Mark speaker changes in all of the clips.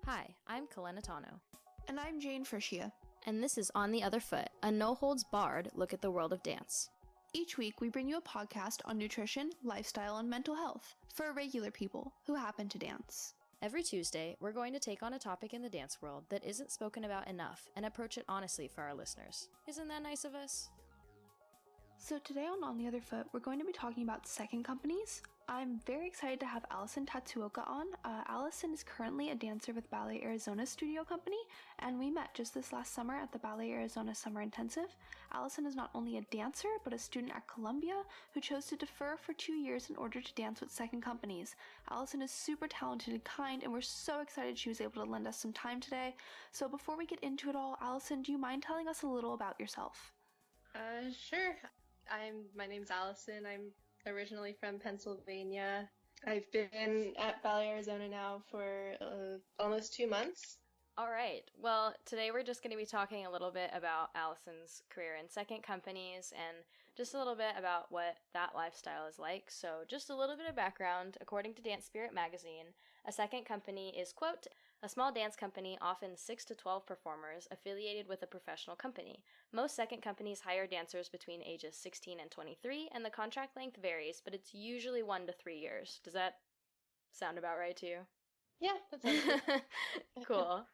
Speaker 1: Hi, I'm Kalena.
Speaker 2: And I'm Jayne Frischia.
Speaker 1: And this is On the Other Foot, a no-holds-barred look at the world of dance.
Speaker 2: Each week, we bring you a podcast on nutrition, lifestyle, and mental health for regular people who happen to dance.
Speaker 1: Every Tuesday, we're going to take on a topic in the dance world that isn't spoken about enough and approach it honestly for our listeners. Isn't that nice of us?
Speaker 2: So today on the Other Foot, we're going to be talking about second companies. I'm very excited to have Alison Tatsuoka on. Alison is currently a dancer with Ballet Arizona studio company, and we met just this last summer at the Ballet Arizona Summer Intensive. Alison is not only a dancer, but a student at Columbia who chose to defer for 2 years in order to dance with second companies. Alison is super talented and kind, and we're so excited she was able to lend us some time today. So before we get into it all, Alison, do you mind telling us a little about yourself?
Speaker 3: Sure. My name's Alison. I'm originally from Pennsylvania. I've been at Ballet Arizona now for almost 2 months.
Speaker 1: All right. Well, today we're just going to be talking a little bit about Alison's career in second companies and just a little bit about what that lifestyle is like. So just a little bit of background. According to Dance Spirit magazine, a second company is, quote, a small dance company, often 6 to 12 performers, affiliated with a professional company. Most second companies hire dancers between ages 16 and 23, and the contract length varies, but it's usually 1 to 3 years. Does that sound about right to you?
Speaker 3: Yeah, that sounds good.
Speaker 1: Cool.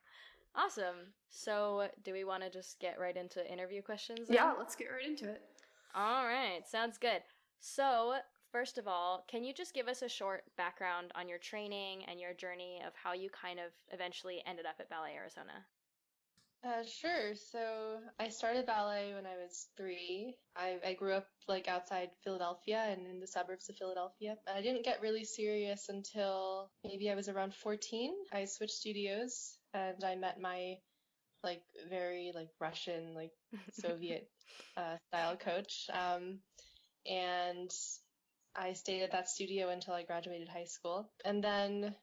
Speaker 1: Awesome. So, do we want to just get right into interview questions then?
Speaker 2: Yeah, let's get right into it.
Speaker 1: All right, sounds good. So, first of all, can you just give us a short background on your training and your journey of how you kind of eventually ended up at Ballet Arizona?
Speaker 3: Sure. So I started ballet when I was 3. I grew up outside Philadelphia and in the suburbs of Philadelphia. I didn't get really serious until maybe I was around 14. I switched studios and I met my very Russian Soviet style coach. And I stayed at that studio until I graduated high school. And then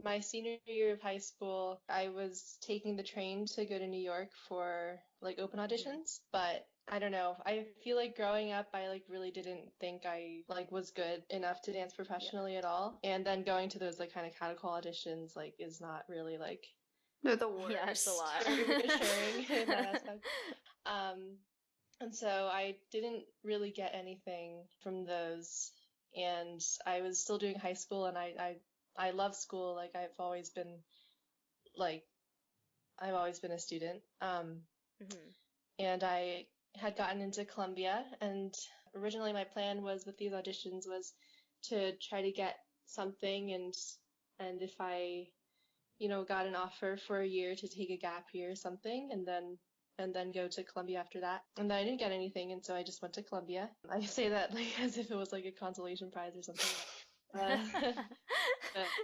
Speaker 3: my senior year of high school, I was taking the train to go to New York for open auditions, but I don't know. I feel like growing up, I really didn't think I was good enough to dance professionally at all. And then going to those kind of catacall auditions is not really
Speaker 2: They're the worst.
Speaker 1: Yeah, it's a lot.
Speaker 3: very reassuring in that aspect. And so I didn't really get anything from those. And I was still doing high school, and I love school. I've always been a student. And I had gotten into Columbia, and originally my plan was with these auditions was to try to get something, and if I got an offer for a year to take a gap year or something, and then go to Columbia after that. And then I didn't get anything, and so I just went to Columbia. I say that as if it was a consolation prize or something.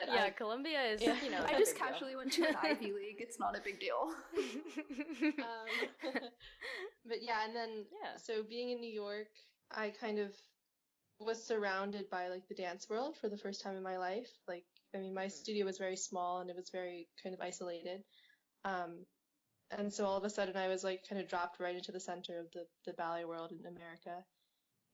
Speaker 1: Yeah, Columbia is,
Speaker 2: I just casually went to an Ivy League. It's not a big deal.
Speaker 3: But yeah, and then, so being in New York, I kind of was surrounded by the dance world for the first time in my life. My studio was very small and it was very kind of isolated. And so all of a sudden I was kind of dropped right into the center of the ballet world in America.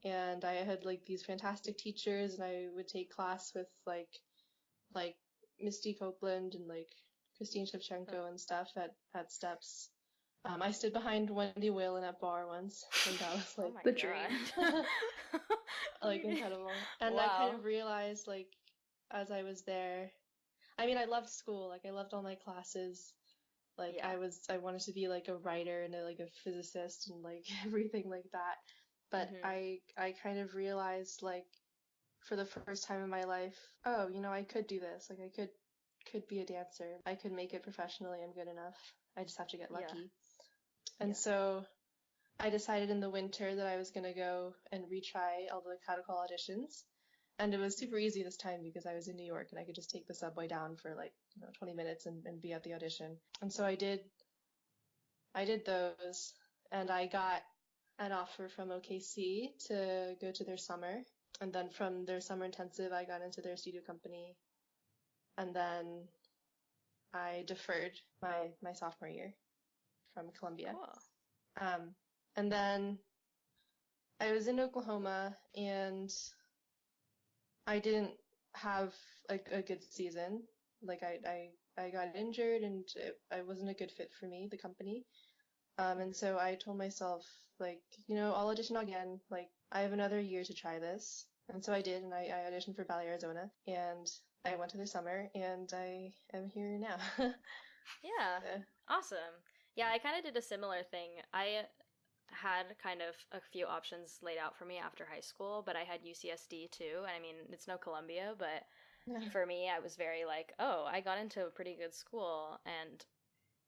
Speaker 3: And I had these fantastic teachers, and I would take class with like Misty Copeland and Christine Shevchenko and stuff at Steps. I stood behind Wendy Whalen at bar once, and that was
Speaker 2: the dream.
Speaker 3: Incredible. And
Speaker 1: Wow.
Speaker 3: I kind of realized as I was there, I loved school. I loved all my classes. I wanted to be a writer and a physicist and everything like that. But I kind of realized for the first time in my life, oh, I could do this. I could be a dancer. I could make it professionally. I'm good enough. I just have to get lucky.
Speaker 1: Yeah.
Speaker 3: And so I decided in the winter that I was going to go and retry all the catacall auditions. And it was super easy this time because I was in New York and I could just take the subway down for 20 minutes and be at the audition. And so I did those, and I got an offer from OKC to go to their summer. And then from their summer intensive, I got into their studio company. And then I deferred my sophomore year from Columbia.
Speaker 1: Cool.
Speaker 3: And then I was in Oklahoma, and I didn't have a good season. like I got injured and I wasn't a good fit for me, the company. And so I told myself, like, I'll audition again. Like, I have another year to try this. And so I did, and I auditioned for Ballet Arizona, and I went to their summer, and I am here now.
Speaker 1: Yeah. Awesome. Yeah, I kind of did a similar thing. I had kind of a few options laid out for me after high school, but I had UCSD too. I mean, it's no Columbia, but for me, I was very like, oh, I got into a pretty good school, and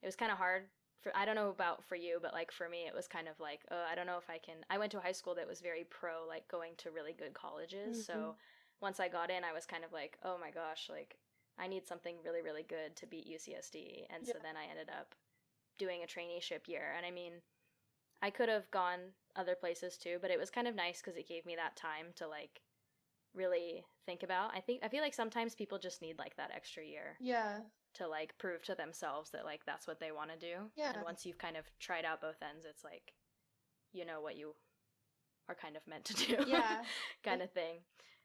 Speaker 1: it was kind of hard for, I don't know about for you, but like for me, it was kind of like, oh, I don't know if I can. I went to a high school that was very pro, like going to really good colleges. So once I got in, I was kind of like, oh my gosh, like I need something really, really good to beat UCSD. And so then I ended up doing a traineeship year. And I mean, I could have gone other places too, but it was kind of nice because it gave me that time to like really think about. I feel like sometimes people just need like that extra year.
Speaker 3: Yeah.
Speaker 1: To like prove to themselves that like that's what they want to do.
Speaker 3: Yeah.
Speaker 1: And once you've kind of tried out both ends, it's like you know what you are kind of meant to do.
Speaker 3: Yeah.
Speaker 1: kind of thing.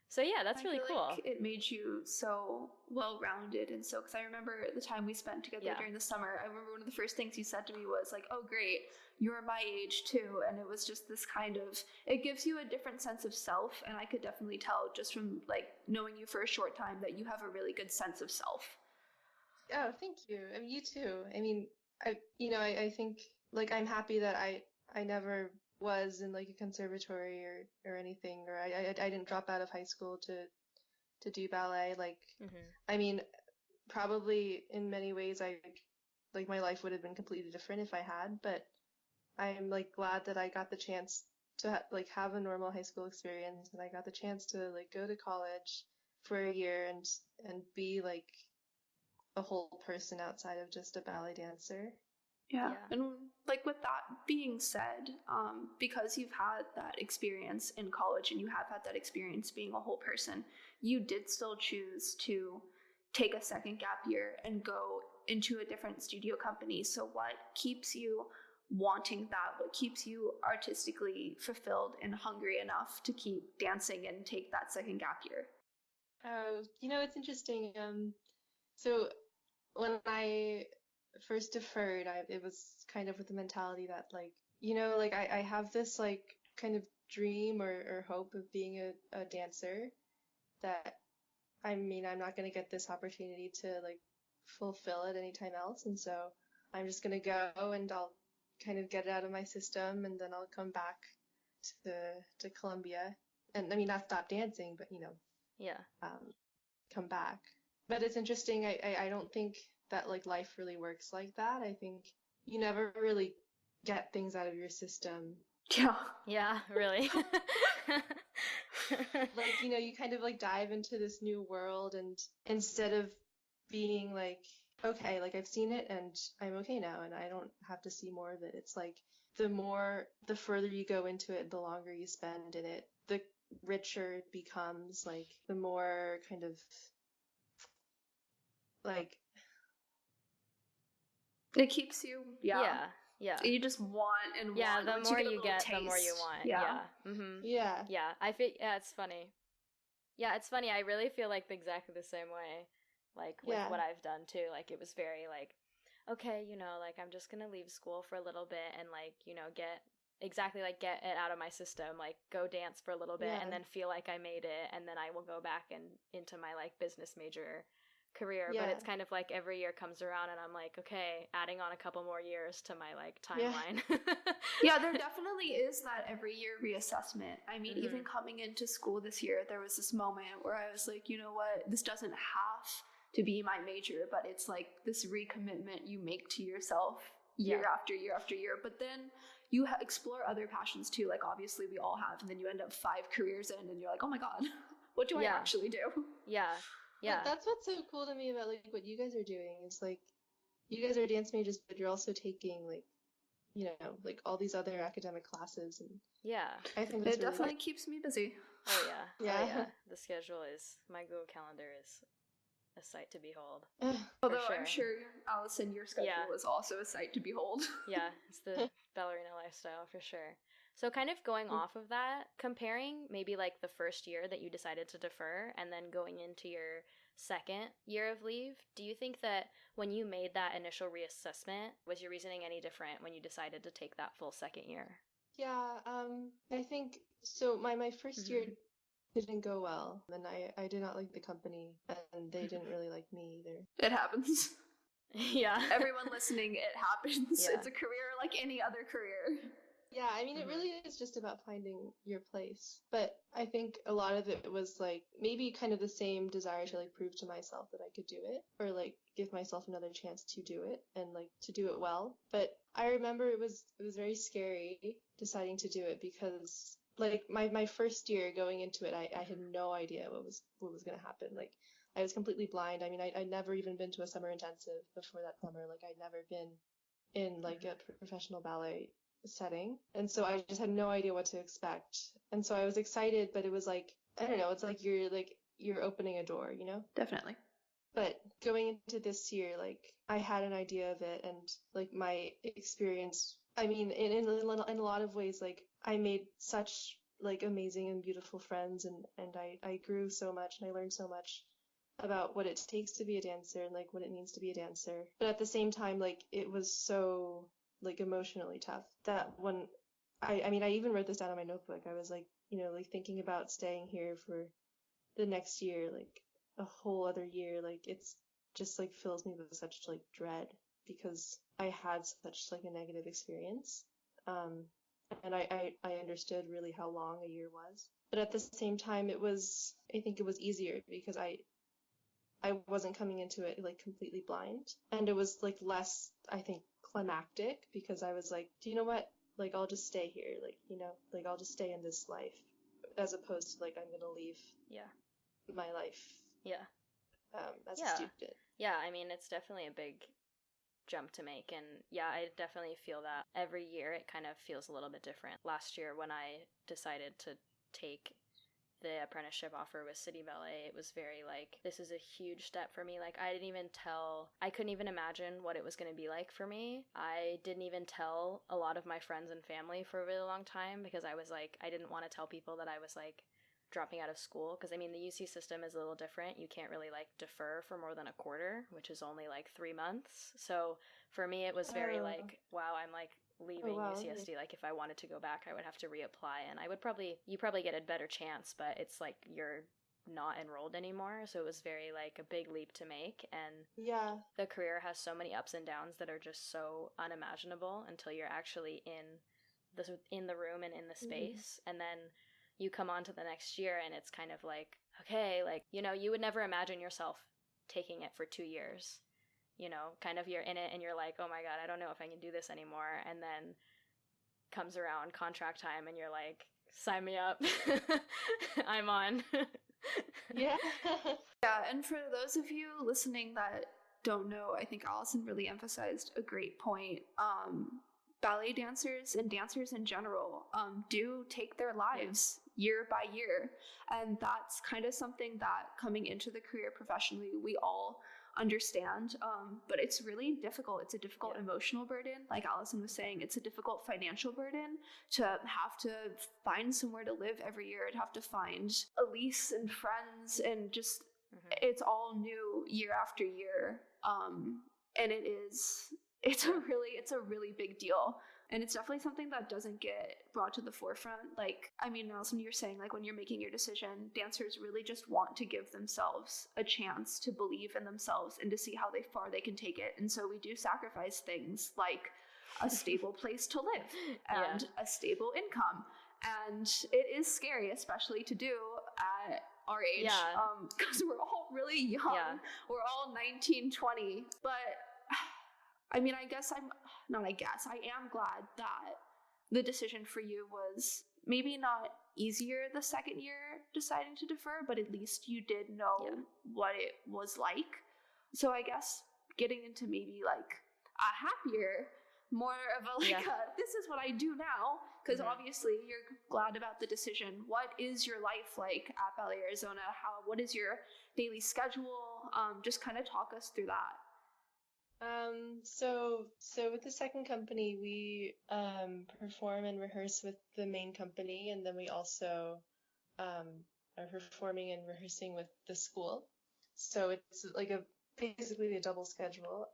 Speaker 1: So yeah, that's really cool.
Speaker 2: Like it made you so well-rounded, and so because I remember the time we spent together during the summer, I remember one of the first things you said to me was like, "Oh, great, you're my age too," and it was just this kind of, it gives you a different sense of self, and I could definitely tell just from like knowing you for a short time that you have a really good sense of self.
Speaker 3: Oh, thank you. I mean, you too. I mean, I think like I'm happy that I never was in like a conservatory or anything, or I didn't drop out of high school to do ballet. Like, I mean, probably in many ways like my life would have been completely different if I had, but I'm like glad that I got the chance to like have a normal high school experience, and I got the chance to like go to college for a year and be like a whole person outside of just a ballet dancer.
Speaker 2: Yeah. And like with that being said, because you've had that experience in college and you have had that experience being a whole person, you did still choose to take a second gap year and go into a different studio company. So what keeps you wanting that? What keeps you artistically fulfilled and hungry enough to keep dancing and take that second gap year?
Speaker 3: Oh, it's interesting. So when I first deferred, it was kind of with the mentality that like, like I have this like kind of dream or hope of being a dancer that I mean, I'm not going to get this opportunity to like fulfill it anytime else. And so I'm just going to go and I'll kind of get it out of my system, and then I'll come back to Columbia. And I mean, not stop dancing, but come back. But it's interesting. I don't think that like life really works like that. I think you never really get things out of your system.
Speaker 1: Yeah, really.
Speaker 3: Like, you kind of like dive into this new world, and instead of being like, okay, like I've seen it and I'm okay now and I don't have to see more of it. It's like the further you go into it, the longer you spend in it, the richer it becomes, like the more kind of like
Speaker 2: it keeps you
Speaker 1: yeah
Speaker 2: you just want and want.
Speaker 1: The
Speaker 2: once
Speaker 1: more
Speaker 2: you get,
Speaker 1: the more you want. I feel it's funny. It's funny. I really feel like exactly the same way, like with what I've done too. Like it was very like, okay, like I'm just gonna leave school for a little bit and like get it out of my system, like go dance for a little bit and then feel like I made it, and then I will go back and into my like business major career. But it's kind of like every year comes around and I'm like, okay, adding on a couple more years to my like timeline.
Speaker 2: There definitely is that every year reassessment. I mean, even coming into school this year, there was this moment where I was like, you know what, this doesn't have to be my major, but it's like this recommitment you make to yourself year after year after year. But then you explore other passions too, like obviously we all have, and then you end up 5 careers in and you're like, oh my god, what do I actually do?
Speaker 3: But that's what's so cool to me about like what you guys are doing. It's like you guys are dance majors, but you're also taking like, like all these other academic classes, and I think
Speaker 2: it definitely keeps me busy.
Speaker 1: Oh yeah. The schedule is, my Google Calendar is a sight to behold.
Speaker 2: Although I'm sure, Alison, your schedule is also a sight to behold.
Speaker 1: It's the ballerina lifestyle for sure. So kind of going off of that, comparing maybe like the first year that you decided to defer and then going into your second year of leave, do you think that when you made that initial reassessment, was your reasoning any different when you decided to take that full second year?
Speaker 3: Yeah, I think so. My first year didn't go well, and I did not like the company, and they didn't really like me either.
Speaker 2: It happens.
Speaker 1: Yeah.
Speaker 2: Everyone listening, it happens.
Speaker 1: Yeah.
Speaker 2: It's a career like any other career.
Speaker 3: Yeah, I mean, it really is just about finding your place. But I think a lot of it was like maybe kind of the same desire to like prove to myself that I could do it, or like give myself another chance to do it and like to do it well. But I remember it was very scary deciding to do it because like my first year going into it, I had no idea what was going to happen. Like I was completely blind. I mean, I'd never even been to a summer intensive before that summer. Like I'd never been in like a professional ballet setting. And so I just had no idea what to expect. And so I was excited, but it was like, I don't know, it's like you're opening a door, you know?
Speaker 2: Definitely.
Speaker 3: But going into this year, like I had an idea of it and like my experience, I mean, in a lot of ways, like I made such like amazing and beautiful friends and I grew so much and I learned so much about what it takes to be a dancer and like what it means to be a dancer. But at the same time, like it was so like emotionally tough that when I mean, I even wrote this down in my notebook. I was like, you know, like thinking about staying here for the next year, like a whole other year, like it's just like fills me with such like dread because I had such like a negative experience. And I understood really how long a year was. But at the same time, I think it was easier because I wasn't coming into it like completely blind. And it was like less, I think, climactic because I was like, do you know what? Like, I'll just stay here. Like, you know, like I'll just stay in this life as opposed to like, I'm going to leave my life.
Speaker 1: Yeah.
Speaker 3: As a student.
Speaker 1: Yeah. I mean, it's definitely a big jump to make. And yeah, I definitely feel that every year it kind of feels a little bit different. Last year when I decided to take the apprenticeship offer with City Ballet, it was very like, this is a huge step for me. Like I couldn't even imagine what it was going to be like for me. I didn't even tell a lot of my friends and family for a really long time because I was like, I didn't want to tell people that I was like dropping out of school because I mean the UC system is a little different. You can't really like defer for more than a quarter, which is only like 3 months. So for me it was very like, wow, I'm like leaving UCSD. Like if I wanted to go back I would have to reapply and you probably get a better chance, but it's like you're not enrolled anymore. So it was very like a big leap to make, and the career has so many ups and downs that are just so unimaginable until you're actually in the room and in the space. And then you come on to the next year and it's kind of like, okay, like, you know, you would never imagine yourself taking it for 2 years. You know, kind of you're in it and you're like, oh my God, I don't know if I can do this anymore. And then comes around contract time and you're like, sign me up. I'm on.
Speaker 2: Yeah, and for those of you listening that don't know, I think Alison really emphasized a great point. Ballet dancers and dancers in general do take their lives year by year. And that's kind of something that coming into the career professionally, we all understand. But it's really difficult. It's a difficult emotional burden. Like Alison was saying, it's a difficult financial burden to have to find somewhere to live every year and have to find a lease and friends and just, it's all new year after year. And it's a really big deal. And it's definitely something that doesn't get brought to the forefront. Like, I mean, Nelson, you're saying like when you're making your decision, dancers really just want to give themselves a chance to believe in themselves and to see how far they can take it. And so we do sacrifice things like a stable place to live and a stable income. And it is scary, especially to do at our age, because we're all really young. Yeah. We're all 19, 20. But I mean, I am glad that the decision for you was maybe not easier the second year deciding to defer, but at least you did know what it was like. So I guess getting into maybe like a happier, more of a like, this is what I do now, because obviously you're glad about the decision. What is your life like at Ballet Arizona? What is your daily schedule? Just kind of talk us through that.
Speaker 3: So with the second company, we perform and rehearse with the main company, and then we also are performing and rehearsing with the school. So it's like basically a double schedule.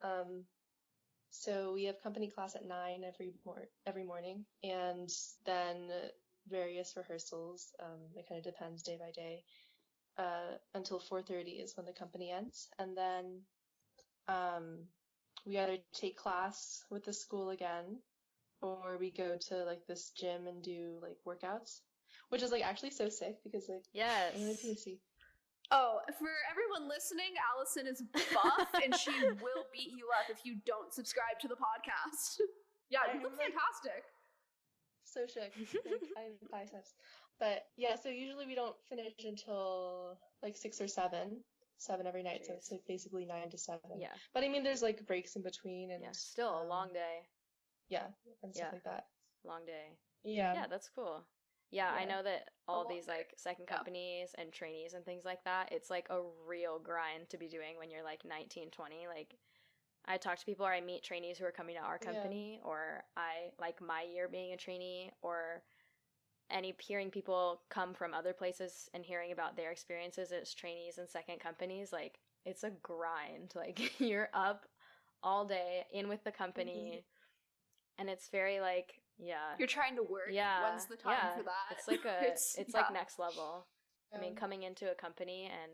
Speaker 3: So we have company class at 9 every morning, and then various rehearsals. It kind of depends day by day. Until 4:30 is when the company ends, and then we either take class with the school again, or we go to like this gym and do like workouts, which is like actually so sick because like I don't know if you
Speaker 1: Yes.
Speaker 3: can see.
Speaker 2: Oh, for everyone listening, Allison is buff and she will beat you up if you don't subscribe to the podcast. Yeah, you look fantastic.
Speaker 3: So shook. Like, I have biceps. But yeah, so usually we don't finish until like 6 or 7. 7 every night, so it's
Speaker 1: Jeez.
Speaker 3: like basically 9 to 7.
Speaker 1: Yeah.
Speaker 3: But I mean, there's like breaks in between and
Speaker 1: Yeah. Still a long day.
Speaker 3: yeah, and stuff
Speaker 1: Yeah.
Speaker 3: like that.
Speaker 1: Long day.
Speaker 3: Yeah.
Speaker 1: Yeah, that's cool. Yeah, I
Speaker 3: Yeah.
Speaker 1: know that all
Speaker 2: long
Speaker 1: these
Speaker 2: day.
Speaker 1: like second companies and trainees and things like that, it's like a real grind to be doing when you're like 19, 20. Like I talk to people or I meet trainees who are coming to our company, or I like my year being a trainee, or hearing people come from other places and hearing about their experiences as trainees and second companies. Like it's a grind. Like you're up all day in with the company, and it's very like, yeah,
Speaker 2: You're trying to work.
Speaker 1: yeah,
Speaker 2: When's the time for that?
Speaker 1: It's like it's like next level. I mean,
Speaker 3: Yeah.
Speaker 1: coming into a company and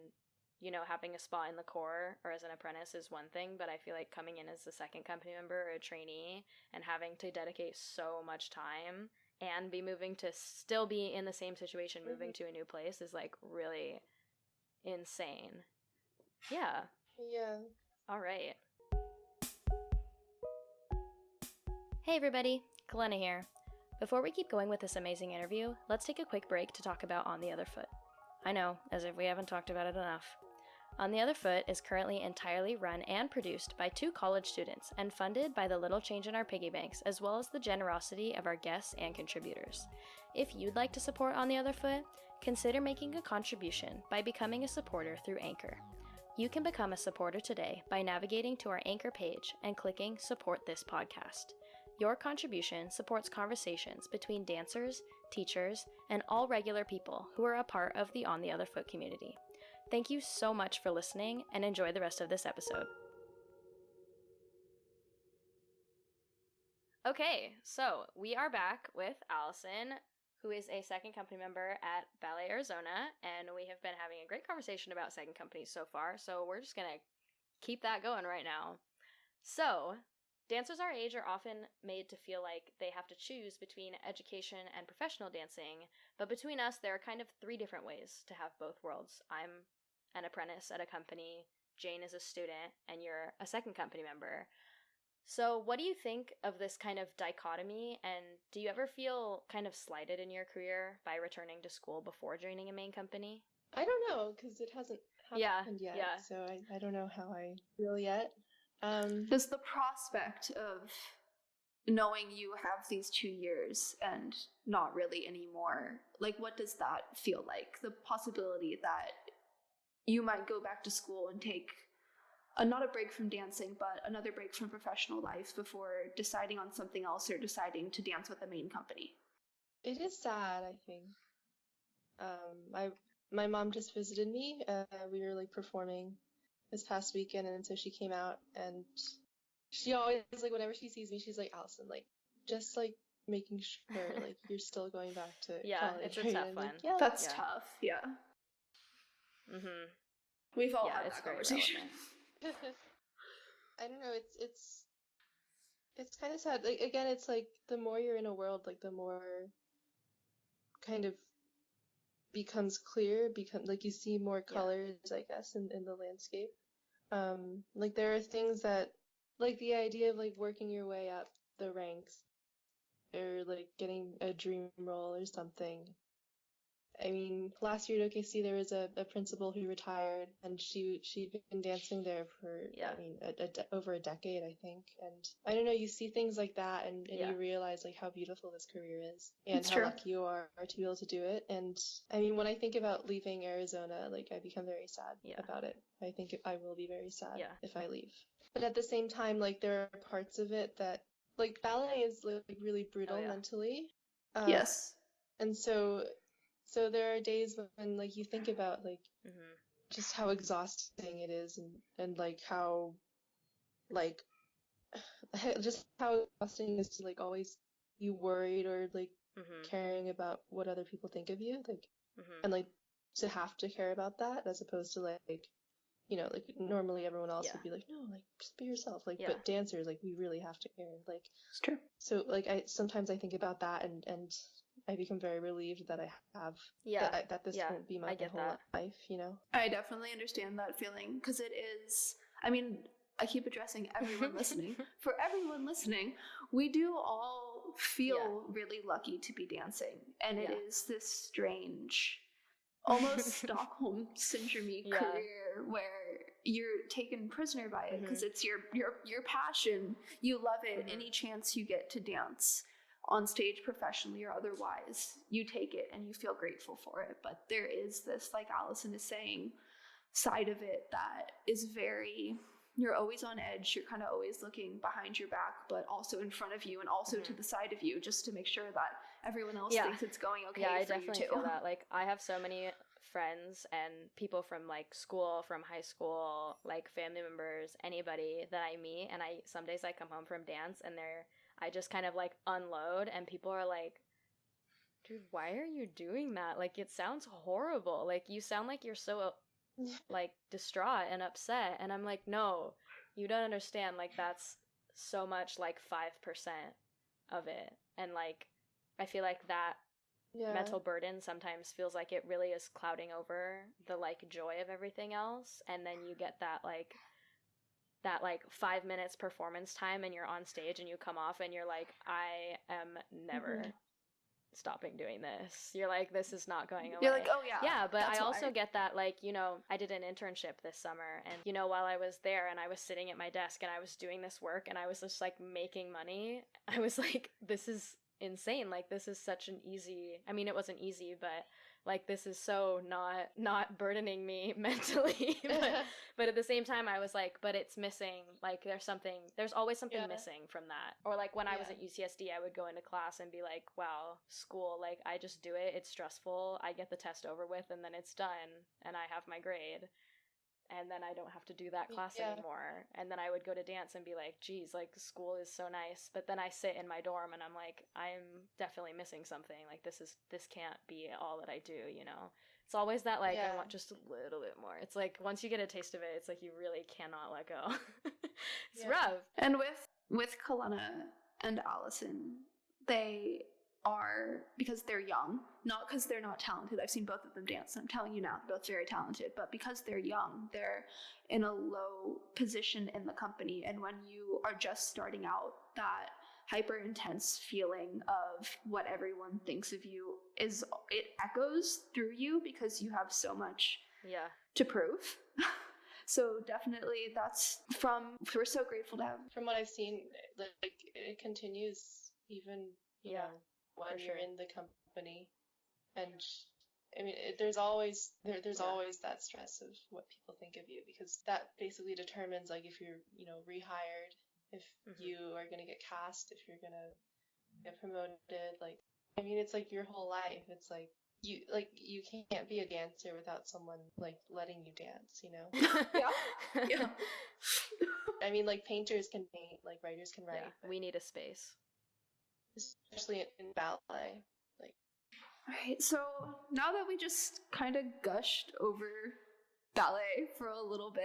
Speaker 1: having a spot in the core or as an apprentice is one thing, but I feel like coming in as a second company member or a trainee and having to dedicate so much time and be moving to still be in the same situation, moving to a new place is like really insane. Yeah.
Speaker 3: Yeah.
Speaker 1: All right. Hey everybody, Kalena here. Before we keep going with this amazing interview, let's take a quick break to talk about On the Other Foot. I know, as if we haven't talked about it enough. On the Other Foot is currently entirely run and produced by 2 college students and funded by the little change in our piggy banks, as well as the generosity of our guests and contributors. If you'd like to support On the Other Foot, consider making a contribution by becoming a supporter through Anchor. You can become a supporter today by navigating to our Anchor page and clicking Support This Podcast. Your contribution supports conversations between dancers, teachers, and all regular people who are a part of the On the Other Foot community. Thank you so much for listening, and enjoy the rest of this episode. Okay, so we are back with Alison, who is a second company member at Ballet Arizona, and we have been having a great conversation about second companies so far, so we're just going to keep that going right now. So, dancers our age are often made to feel like they have to choose between education and professional dancing, but between us, there are kind of 3 different ways to have both worlds. I'm an apprentice at a company, Jayne is a student, and you're a second company member. So what do you think of this kind of dichotomy, and do you ever feel kind of slighted in your career by returning to school before joining a main company?
Speaker 3: I don't know, because it hasn't happened yet,
Speaker 1: yeah.
Speaker 3: so I don't know how I feel yet.
Speaker 2: Does the prospect of knowing you have these 2 years and not really anymore, like what does that feel like? The possibility that you might go back to school and take not a break from dancing, but another break from professional life before deciding on something else or deciding to dance with the main company.
Speaker 3: It is sad, I think. My mom just visited me. We were like performing this past weekend, and so she came out, and she always like whenever she sees me, she's like, Allison, like just like making sure like you're still going back to college.
Speaker 1: It's a
Speaker 3: right?
Speaker 1: tough
Speaker 3: And
Speaker 1: one.
Speaker 3: like, yeah,
Speaker 2: That's tough. Yeah.
Speaker 1: Mm-hmm.
Speaker 2: We've all had that conversation.
Speaker 3: I don't know. It's kind of sad. Like again, it's like the more you're in a world, like the more kind of becomes clear. Like you see more colors, I guess, in the landscape. Like there are things that, like the idea of like working your way up the ranks, or like getting a dream role or something. I mean, last year at OKC there was a principal who retired, and she'd been dancing there for I mean over a decade, I think. And I don't know, you see things like that, and you realize like how beautiful this career is, and
Speaker 2: It's
Speaker 3: how
Speaker 2: true.
Speaker 3: lucky you are to be able to do it. And I mean, when I think about leaving Arizona, like I become very sad about it. I think I will be very sad if I leave. But at the same time, like there are parts of it that like ballet is like really brutal mentally.
Speaker 2: Yes.
Speaker 3: And so there are days when like you think about like just how exhausting it is, and like how like just how exhausting it is to like always be worried or like caring about what other people think of you, like and like to have to care about that as opposed to like you know, like normally everyone else would be like, no, like just be yourself, like but dancers, like we really have to care, like
Speaker 2: It's true.
Speaker 3: so like sometimes I think about that, and I become very relieved that I have that this won't be my whole life, you know.
Speaker 2: I definitely understand that feeling, because it is, I mean, I keep addressing everyone listening. For everyone listening, we do all feel really lucky to be dancing, and it is this strange, almost Stockholm syndrome career where you're taken prisoner by it, because it's your passion. You love it. Any chance you get to dance on stage professionally or otherwise, you take it and you feel grateful for it. But there is this, like Alison is saying, side of it that is very, you're always on edge. You're kind of always looking behind your back, but also in front of you, and also to the side of you, just to make sure that everyone else thinks it's going okay.
Speaker 1: I
Speaker 2: for
Speaker 1: definitely
Speaker 2: you too.
Speaker 1: feel that. Like I have so many friends and people from like school, from high school, like family members, anybody that I meet, and some days I come home from dance and I just kind of like unload, and people are like, dude, why are you doing that? Like it sounds horrible. Like you sound like you're so like distraught and upset. And I'm like, no, you don't understand. Like that's so much, like 5% of it. And like I feel like that mental burden sometimes feels like it really is clouding over the like joy of everything else. And then you get that like 5 minutes performance time, and you're on stage and you come off and you're like, I am never stopping doing this. You're like, this is not going away.
Speaker 2: You're like, oh yeah.
Speaker 1: But I also get that, like, you know, I did an internship this summer, and you know, while I was there and I was sitting at my desk and I was doing this work and I was just like making money, I was like, this is insane. Like this is such an easy, I mean it wasn't easy, but like this is so not burdening me mentally. but at the same time I was like, but it's missing, like there's always something missing from that. Or like when I was at UCSD, I would go into class and be like, wow, school, like I just do it, it's stressful, I get the test over with and then it's done and I have my grade, and then I don't have to do that class anymore. And then I would go to dance and be like, geez, like school is so nice. But then I sit in my dorm and I'm like, I'm definitely missing something. Like this can't be all that I do, you know? It's always that like, I want just a little bit more. It's like, once you get a taste of it, it's like you really cannot let go. It's rough.
Speaker 2: And with Kalena and Alison, they are, because they're young, not because they're not talented. I've seen both of them dance, and I'm telling you now, they're both very talented, but because they're young, they're in a low position in the company. And when you are just starting out, that hyper intense feeling of what everyone thinks of you it echoes through you because you have so much to prove. So definitely we're so grateful to have.
Speaker 3: From what I've seen, like it continues even, you know, when you're in the company. And I mean, there's always always that stress of what people think of you, because that basically determines like if you're, you know, rehired, if you are going to get cast, if you're going to get promoted. Like, I mean, it's like your whole life. It's like you can't be a dancer without someone like letting you dance, you know?
Speaker 2: Yeah.
Speaker 3: I mean, like painters can paint, like writers can write.
Speaker 1: Yeah, we need a space.
Speaker 3: Especially in ballet. Like,
Speaker 2: alright, so now that we just kind of gushed over ballet for a little bit,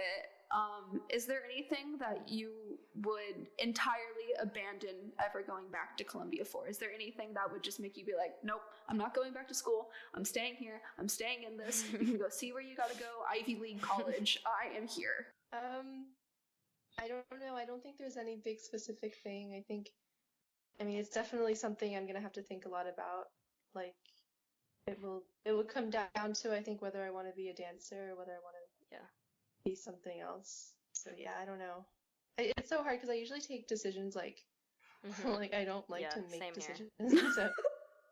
Speaker 2: is there anything that you would entirely abandon ever going back to Columbia for? Is there anything that would just make you be like, nope, I'm not going back to school, I'm staying here, I'm staying in this, you can go see where you gotta go, Ivy League college, I am here?
Speaker 3: I don't know, I don't think there's any big specific thing. I mean, it's definitely something I'm gonna have to think a lot about, like, it will come down to, I think, whether I want to be a dancer or whether I want to
Speaker 1: Yeah.
Speaker 3: be something else. So yeah, I don't know. It's so hard because I usually take decisions like like I don't like
Speaker 1: Yeah,
Speaker 3: to make
Speaker 1: same here.
Speaker 3: decisions. So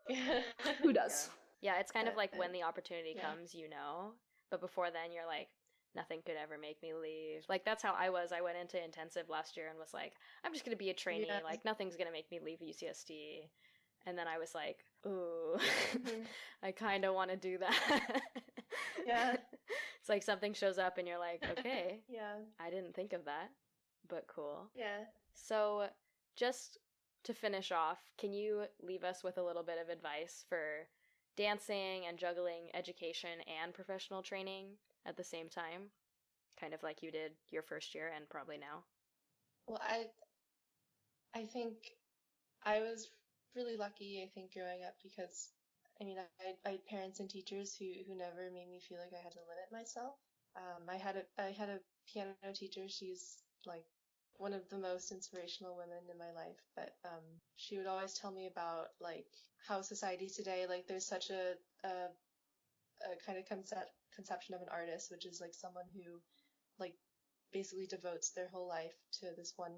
Speaker 3: yeah.
Speaker 2: Who does?
Speaker 1: Yeah, it's kind of like when
Speaker 3: But
Speaker 1: the opportunity
Speaker 3: yeah.
Speaker 1: comes, you know, but before then you're like, nothing could ever make me leave. Like that's how I was. I went into intensive last year and was like, I'm just gonna be a trainee.
Speaker 3: Yeah.
Speaker 1: Like nothing's gonna make me leave UCSD. And then I was like, ooh, I kind of want to do that.
Speaker 3: Yeah.
Speaker 1: It's like something shows up and you're like, okay,
Speaker 3: Yeah.
Speaker 1: I didn't think of that, but cool.
Speaker 3: Yeah.
Speaker 1: So, just to finish off, can you leave us with a little bit of advice for dancing and juggling education and professional training at the same time? Kind of like you did your first year and probably now.
Speaker 3: Well, I think I was really lucky, I think, growing up because I mean, I had parents and teachers who never made me feel like I had to limit myself. I had a piano teacher. She's like one of the most inspirational women in my life, but she would always tell me about like how society today, like there's such a kind of conception of an artist, which is like someone who like basically devotes their whole life to this one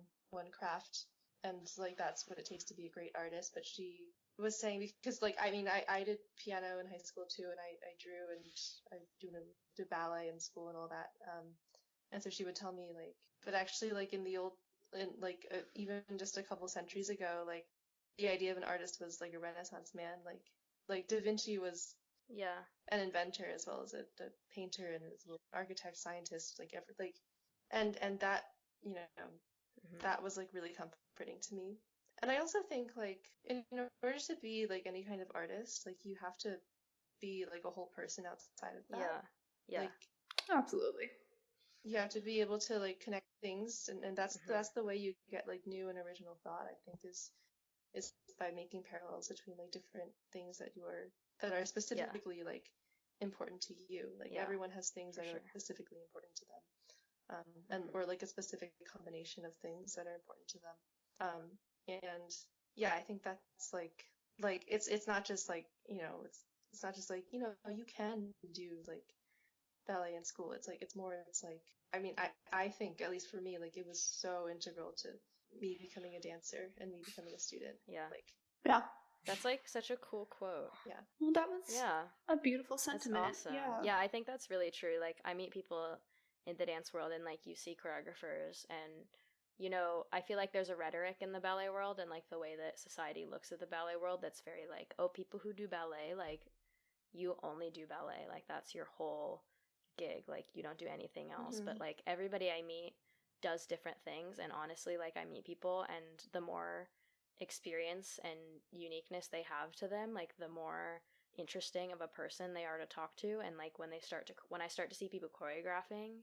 Speaker 3: craft, and like that's what it takes to be a great artist. But she was saying, because like I mean I did piano in high school too, and I drew, and I did ballet in school and all that, and so she would tell me like, but actually like in like even just a couple centuries ago, like the idea of an artist was like a Renaissance man, like Da Vinci was
Speaker 1: Yeah.
Speaker 3: an inventor as well as a painter and as an architect, scientist, and that, you know, that was like really comforting to me. And I also think like in order to be like any kind of artist, like you have to be like a whole person outside of that.
Speaker 1: Yeah. Yeah.
Speaker 3: Like
Speaker 2: Absolutely.
Speaker 3: you have to be able to like connect things, and that's the way you get like new and original thought, I think, is by making parallels between like different things that are specifically like important to you. Like everyone has things that are specifically important to them, and or like a specific combination of things that are important to them. And yeah, I think that's like it's not just like, you know, it's not just like, you know, you can do like ballet in school. It's like it's like, I mean, I think, at least for me, like it was so integral to me becoming a dancer and me becoming a student.
Speaker 1: Yeah.
Speaker 3: Like
Speaker 2: Yeah.
Speaker 1: That's like such a cool quote.
Speaker 3: Yeah.
Speaker 2: Well, that was a beautiful sentiment.
Speaker 1: That's awesome.
Speaker 2: Yeah.
Speaker 1: Yeah, I think that's really true. Like I meet people in the dance world and like you see choreographers, and you know, I feel like there's a rhetoric in the ballet world and like the way that society looks at the ballet world that's very like, oh, people who do ballet, like you only do ballet, like that's your whole gig, like you don't do anything else. But like everybody I meet does different things, and honestly, like I meet people and the more experience and uniqueness they have to them, like the more interesting of a person they are to talk to. And like when I start to see people choreographing,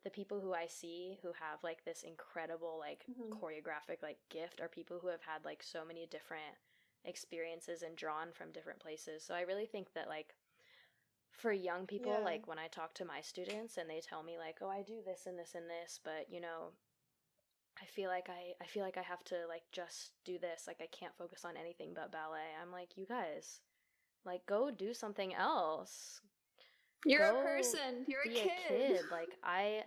Speaker 1: the people who I see who have like this incredible like choreographic like gift are people who have had like so many different experiences and drawn from different places. So I really think that like for young people, like when I talk to my students and they tell me like, oh, I do this and this and this, but you know, I feel like I have to like just do this, like I can't focus on anything but ballet. I'm like, you guys, like go do something else.
Speaker 2: You're a person. You're a kid.
Speaker 1: Like I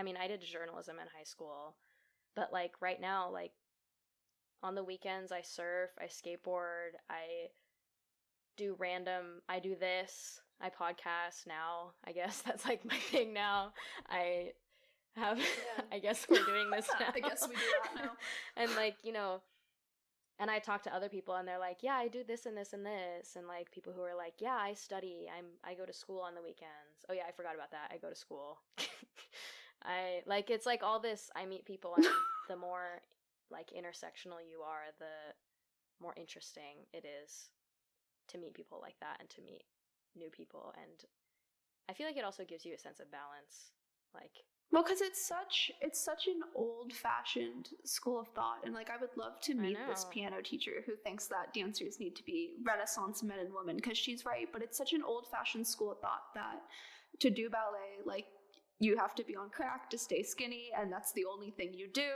Speaker 1: mean, I did journalism in high school, but like right now, like on the weekends I surf, I skateboard, I do this, I podcast now. I guess that's like my thing now. I have I guess we're doing this now.
Speaker 2: I guess we do that now.
Speaker 1: And like, you know, and I talk to other people and they're like, yeah, I do this and this and this. And like people who are like, yeah, I study. I go to school on the weekends. Oh yeah, I forgot about that. I go to school. I like, it's like all this, I meet people, and the more like intersectional you are, the more interesting it is to meet people like that and to meet new people. And I feel like it also gives you a sense of balance. Like,
Speaker 2: well, because it's such an old-fashioned school of thought, and like I would love to meet this piano teacher who thinks that dancers need to be Renaissance men and women, because she's right. But it's such an old-fashioned school of thought that to do ballet, like you have to be on crack to stay skinny, and that's the only thing you do.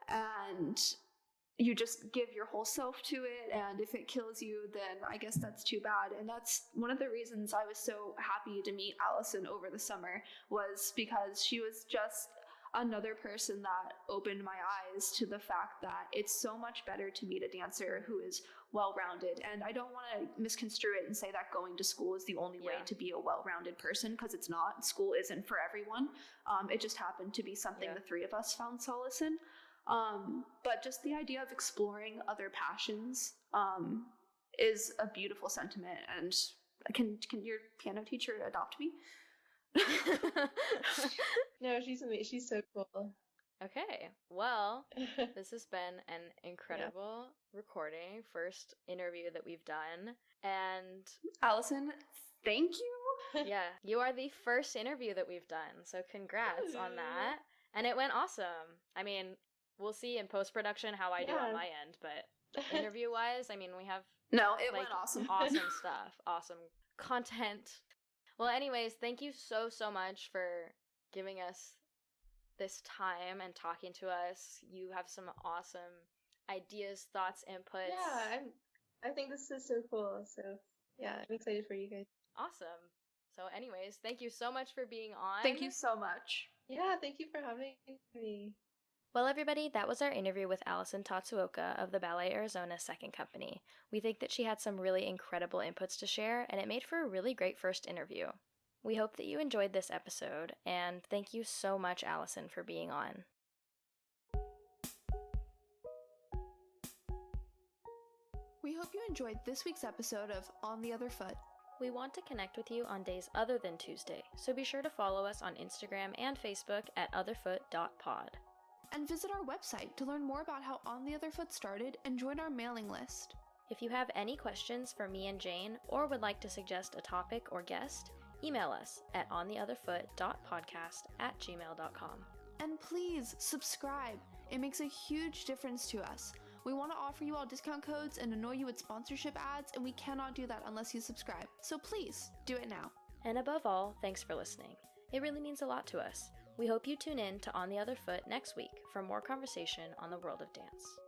Speaker 2: And you just give your whole self to it, and if it kills you, then I guess that's too bad. And that's one of the reasons I was so happy to meet Alison over the summer, was because she was just another person that opened my eyes to the fact that it's so much better to meet a dancer who is well-rounded. And I don't want to misconstrue it and say that going to school is the only way to be a well-rounded person, because it's not. School isn't for everyone. It just happened to be something the three of us found solace in. But just the idea of exploring other passions is a beautiful sentiment. And can your piano teacher adopt me?
Speaker 3: No, she's amazing. She's so cool.
Speaker 1: Okay, well, this has been an incredible recording, first interview that we've done, and
Speaker 2: Alison, thank you.
Speaker 1: Yeah, you are the first interview that we've done, so congrats on that. And it went awesome. I mean, we'll see in post-production how I do on my end, but interview-wise, I mean, we have
Speaker 2: went awesome.
Speaker 1: Awesome stuff, awesome content. Well, anyways, thank you so much for giving us this time and talking to us. You have some awesome ideas, thoughts, inputs.
Speaker 3: Yeah, I think this is so cool. So, yeah, I'm excited for you guys.
Speaker 1: Awesome. So, anyways, thank you so much for being on.
Speaker 2: Thank you so much.
Speaker 3: Yeah, thank you for having me.
Speaker 1: Well, everybody, that was our interview with Alison Tatsuoka of the Ballet Arizona Second Company. We think that she had some really incredible inputs to share, and it made for a really great first interview. We hope that you enjoyed this episode, and thank you so much, Alison, for being on.
Speaker 2: We hope you enjoyed this week's episode of On the Other Foot.
Speaker 1: We want to connect with you on days other than Tuesday, so be sure to follow us on Instagram and Facebook at otherfoot.pod.
Speaker 2: And visit our website to learn more about how On the Other Foot started and join our mailing list.
Speaker 1: If you have any questions for me and Jane, or would like to suggest a topic or guest, email us at ontheotherfoot.podcast@gmail.com.
Speaker 2: And please subscribe. It makes a huge difference to us. We want to offer you all discount codes and annoy you with sponsorship ads, and we cannot do that unless you subscribe. So please, do it now.
Speaker 1: And above all, thanks for listening. It really means a lot to us. We hope you tune in to On the Other Foot next week for more conversation on the world of dance.